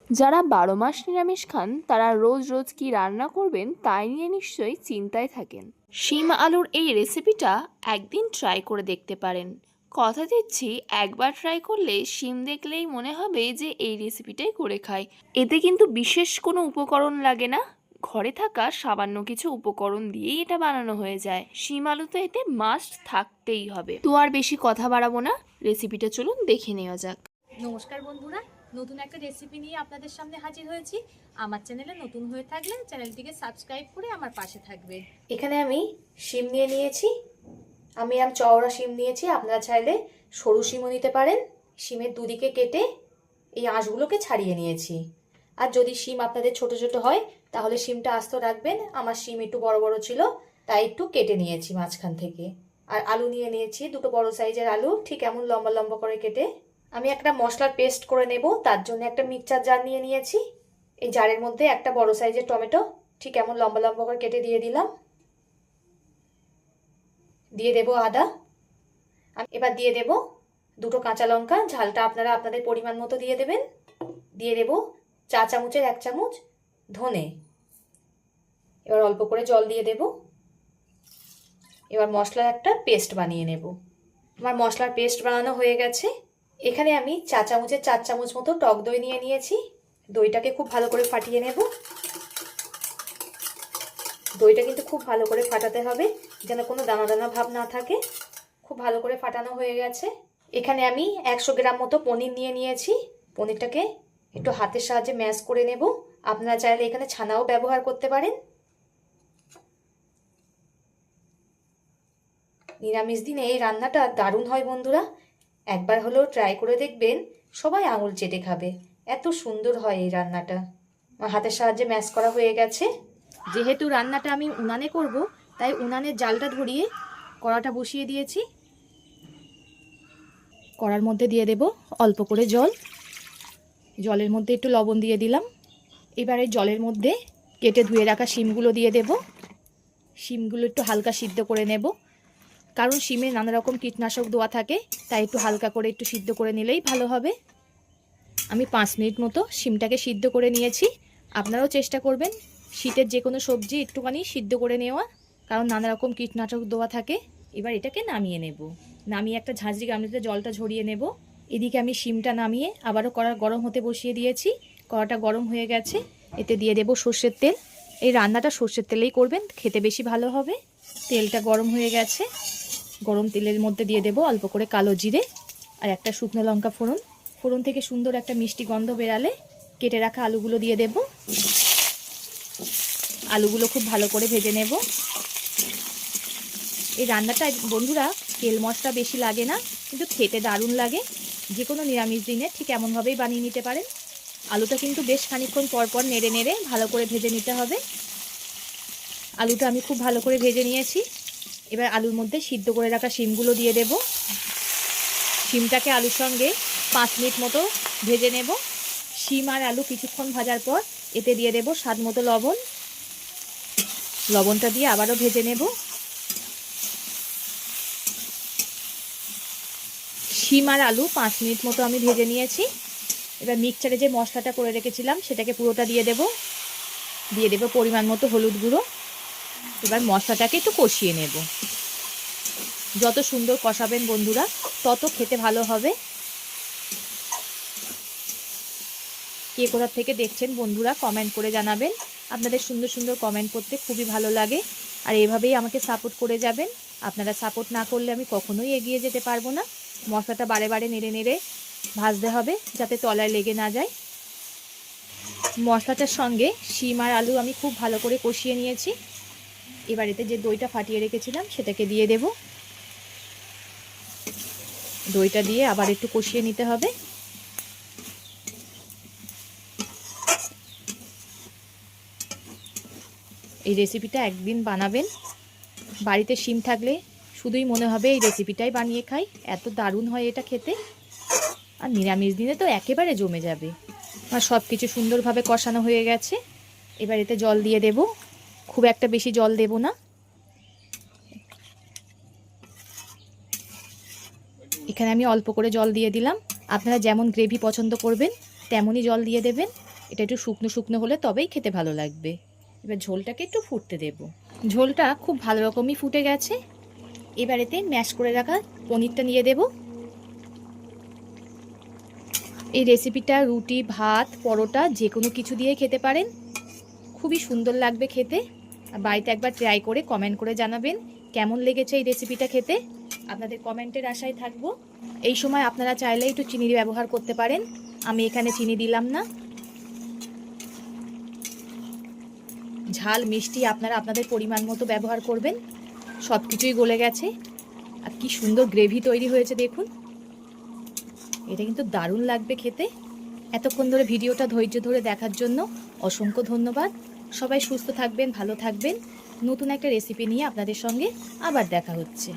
যারা ১২ মাস নিরামিষ খান তারা রোজ রোজ কি রান্না করবেন তাই নিয়ে নিশ্চয়ই চিন্তায় থাকেন। শিম আলুর এই রেসিপিটা একদিন ট্রাই করে দেখতে পারেন। কথা দিচ্ছি, একবার ট্রাই করলে শিম দেখলেই মনে হবে যে এই রেসিপিটাই করে খাই। এতে কিন্তু বিশেষ কোনো উপকরণ লাগে না, ঘরে থাকা সামান্য কিছু উপকরণ দিয়েই এটা বানানো হয়ে যায়। শিম আলু তো এতে মাস্ট থাকতেই হবে। তো আর বেশি কথা বাড়াবো না, রেসিপিটা চলুন দেখে নেওয়া যাক। নমস্কার বন্ধুরা, নতুন একটা রেসিপি নিয়ে আপনাদের সামনে হাজির হয়েছি। আমার চ্যানেলে নতুন হয়ে থাকলে চ্যানেলটিকে সাবস্ক্রাইব করে আমার পাশে থাকবে। এখানে আমি শিম নিয়ে নিয়েছি। আমি চওড়া শিম নিয়েছি, আপনারা চাইলে সরু শিমও নিতে পারেন। শিমের দুদিকে কেটে এই আঁশগুলোকে ছাড়িয়ে নিয়েছি। আর যদি শিম আপনাদের ছোট ছোট হয় তাহলে শিমটা আস্ত রাখবেন। আমার শিম একটু বড় বড় ছিল তাই একটু কেটে নিয়েছি মাঝখান থেকে। আর আলু নিয়ে নিয়েছি, দুটো বড় সাইজের আলু, ঠিক এমন লম্বা লম্বা করে কেটে। আমি একটা মশলার পেস্ট করে নেব, তার জন্য একটা মিক্সচার জার নিয়ে নিয়েছি। এই জারের মধ্যে একটা বড় সাইজের টমেটো ঠিক এমন লম্বা লম্বা করে কেটে দিয়ে দিলাম। দিয়ে দেব আদা। এবার দিয়ে দেব দুটো কাঁচা লঙ্কা, ঝালটা আপনারা আপনাদের পরিমাণ মতো দিয়ে দেবেন। দিয়ে দেব চা চামচের 1 চামচ ধনে। এবার অল্প করে জল দিয়ে দেব। এবার মশলার একটা পেস্ট বানিয়ে নেব। আমার মশলার পেস্ট বানানো হয়ে গেছে। এখানে আমি চা চামচের 4 চামচ মতো টক দই নিয়ে নিয়েছি। দইটাকে খুব ভালো করে ফাটিয়ে নেব। দইটা কিন্তু খুব ভালো করে ফাটাতে হবে, যেন কোনো দানা দানা ভাব না থাকে। খুব ভালো করে ফাটানো হয়ে গেছে। এখানে আমি 100 গ্রাম মতো পনির নিয়ে নিয়েছি। পনিরটাকে একটু হাতের সাহায্যে ম্যাশ করে নেব। আপনারা চাইলে এখানে ছানাও ব্যবহার করতে পারেন। নিরামিষ দিনে এই রান্নাটা দারুণ হয় বন্ধুরা, একবার হলেও ট্রাই করে দেখবেন। সবাই আঙুল চেটে খাবে, এত সুন্দর হয় এই রান্নাটা। আমার হাতের সাহায্যে ম্যাশ করা হয়ে গেছে। যেহেতু রান্নাটা আমি উনানে করব, তাই উনানের জালটা ধরিয়ে কড়াটা বসিয়ে দিয়েছি। কড়ার মধ্যে দিয়ে দেব অল্প করে জল। জলের মধ্যে একটু লবণ দিয়ে দিলাম। এবারে জলের মধ্যে কেটে ধুয়ে রাখা শিমগুলো দিয়ে দেব। শিমগুলো একটু হালকা সিদ্ধ করে নেব, কারণ শিমে নানা রকম কীটনাশক দেওয়া থাকে, তাই একটু হালকা করে একটু সিদ্ধ করে নিলেই ভালো হবে। আমি 5 মিনিট মতো শিমটাকে সিদ্ধ করে নিয়েছি। আপনারাও চেষ্টা করবেন শীতের যে কোনো সবজি একটুখানি সিদ্ধ করে নেওয়া, কারণ নানা রকম কীটনাশক দেওয়া থাকে। এবার এটাকে নামিয়ে নেব। নামিয়ে একটা ঝাঁঝরি গামলাতে জলটা ঝরিয়ে নেব। এদিকে আমি শিমটা নামিয়ে আবারও কড়া গরম হতে বসিয়ে দিয়েছি। কড়াটা গরম হয়ে গেছে, এতে দিয়ে দেব সর্ষের তেল। এই রান্নাটা সর্ষের তেলেই করবেন, খেতে বেশি ভালো হবে। তেলটা গরম হয়ে গেছে। গরম তেলের মধ্যে দিয়ে দেব অল্প করে কালো জিরে আর একটা শুকনো লঙ্কা ফোড়ন। ফোড়ন থেকে সুন্দর একটা মিষ্টি গন্ধ বেরালে কেটে রাখা আলুগুলো দিয়ে দেব। আলুগুলো খুব ভালো করে ভেজে নেব। এই রান্নাটা বন্ধুরা তেল মশলা বেশি লাগে না, কিন্তু খেতে দারুণ লাগে। যে কোনো নিরামিষ দিনে ঠিক এমনভাবেই বানিয়ে নিতে পারেন। আলুটা কিন্তু বেশ খানিকক্ষণ পরপর নেড়ে নেড়ে ভালো করে ভেজে নিতে হবে। আলুটা আমি খুব ভালো করে ভেজে নিয়েছি। এবার আলুর মধ্যে সিদ্ধ করে রাখা শিমগুলো দিয়ে দেব। শিমটাকে আলুর সঙ্গে 5 মিনিট মতো ভেজে নেব। শিম আর আলু কিছুক্ষণ ভাজার পর এতে দিয়ে দেব স্বাদ মতো লবণ। লবণটা দিয়ে আবারও ভেজে নেব। শিম আর আলু 5 মিনিট মতো আমি ভেজে নিয়েছি। এবার মিক্সচারে যে মশলাটা করে রেখেছিলাম সেটাকে পুরোটা দিয়ে দেব। দিয়ে দেব পরিমাণ মতো হলুদ গুঁড়ো। এবার মশলাটাকে একটু কষিয়ে নেব। যত সুন্দর কষাবেন বন্ধুরা, তত খেতে ভালো হবে। কে কোথা থেকে দেখছেন বন্ধুরা কমেন্ট করে জানাবেন। আপনাদের সুন্দর সুন্দর কমেন্ট করতে খুবই ভালো লাগে, আর এভাবেই আমাকে সাপোর্ট করে যাবেন। আপনারা সাপোর্ট না করলে আমি কখনোই এগিয়ে যেতে পারবো না। মশলাটা বারে বারে নেড়ে নেড়ে ভাজতে হবে, যাতে তলায় লেগে না যায়। মশলাটার সঙ্গে শিম আর আলু আমি খুব ভালো করে কষিয়ে নিয়েছি। এবার এতে যে দইটা ফাটিয়ে রেখেছিলাম সেটাকে দিয়ে দেব। দইটা দিয়ে আবার একটু কষিয়ে নিতে হবে। এই রেসিপিটা একদিন বানাবেন, বাড়িতে শিম থাকলে শুধুই মনে হবে এই রেসিপিটাই বানিয়ে খাই, এত দারুণ হয় এটা খেতে। আর নিরামিষ দিনে তো একেবারে জমে যাবে। আর সব কিছু সুন্দরভাবে কষানো হয়ে গেছে। এবার এতে জল দিয়ে দেব। খুব একটা বেশি জল দেব না। এখানে আমি অল্প করে জল দিয়ে দিলাম। আপনারা যেমন গ্রেভি পছন্দ করবেন তেমনই জল দিয়ে দেবেন। এটা একটু শুকনো শুকনো হলে তবেই খেতে ভালো লাগবে। এবার ঝোলটাকে একটু ফুটতে দেব। ঝোলটা খুব ভালো রকমই ফুটে গেছে। এবার এতে ম্যাশ করে রাখা পনিরটা নিয়ে দেব। এই রেসিপিটা রুটি, ভাত, পরোটা যে কোনো কিছু দিয়ে খেতে পারেন। খুবই সুন্দর লাগবে খেতে। আর বাড়িতে একবার ট্রাই করে কমেন্ট করে জানাবেন কেমন লেগেছে এই রেসিপিটা খেতে। আপনাদের কমেন্টের আশায় থাকবো। এই সময় আপনারা চাইলে একটু চিনি ব্যবহার করতে পারেন, আমি এখানে চিনি দিলাম না। ঝাল মিষ্টি আপনারা আপনাদের পরিমাণ মতো ব্যবহার করবেন। সব কিছুই গলে গেছে আর কি সুন্দর গ্রেভি তৈরি হয়েছে দেখুন। এটা কিন্তু দারুণ লাগবে খেতে। এতক্ষণ ধরে ভিডিওটা ধৈর্য ধরে দেখার জন্য অসংখ্য ধন্যবাদ। সবাই সুস্থ থাকবেন, ভালো থাকবেন। নতুন একটা রেসিপি নিয়ে আপনাদের সঙ্গে আবার দেখা হচ্ছে।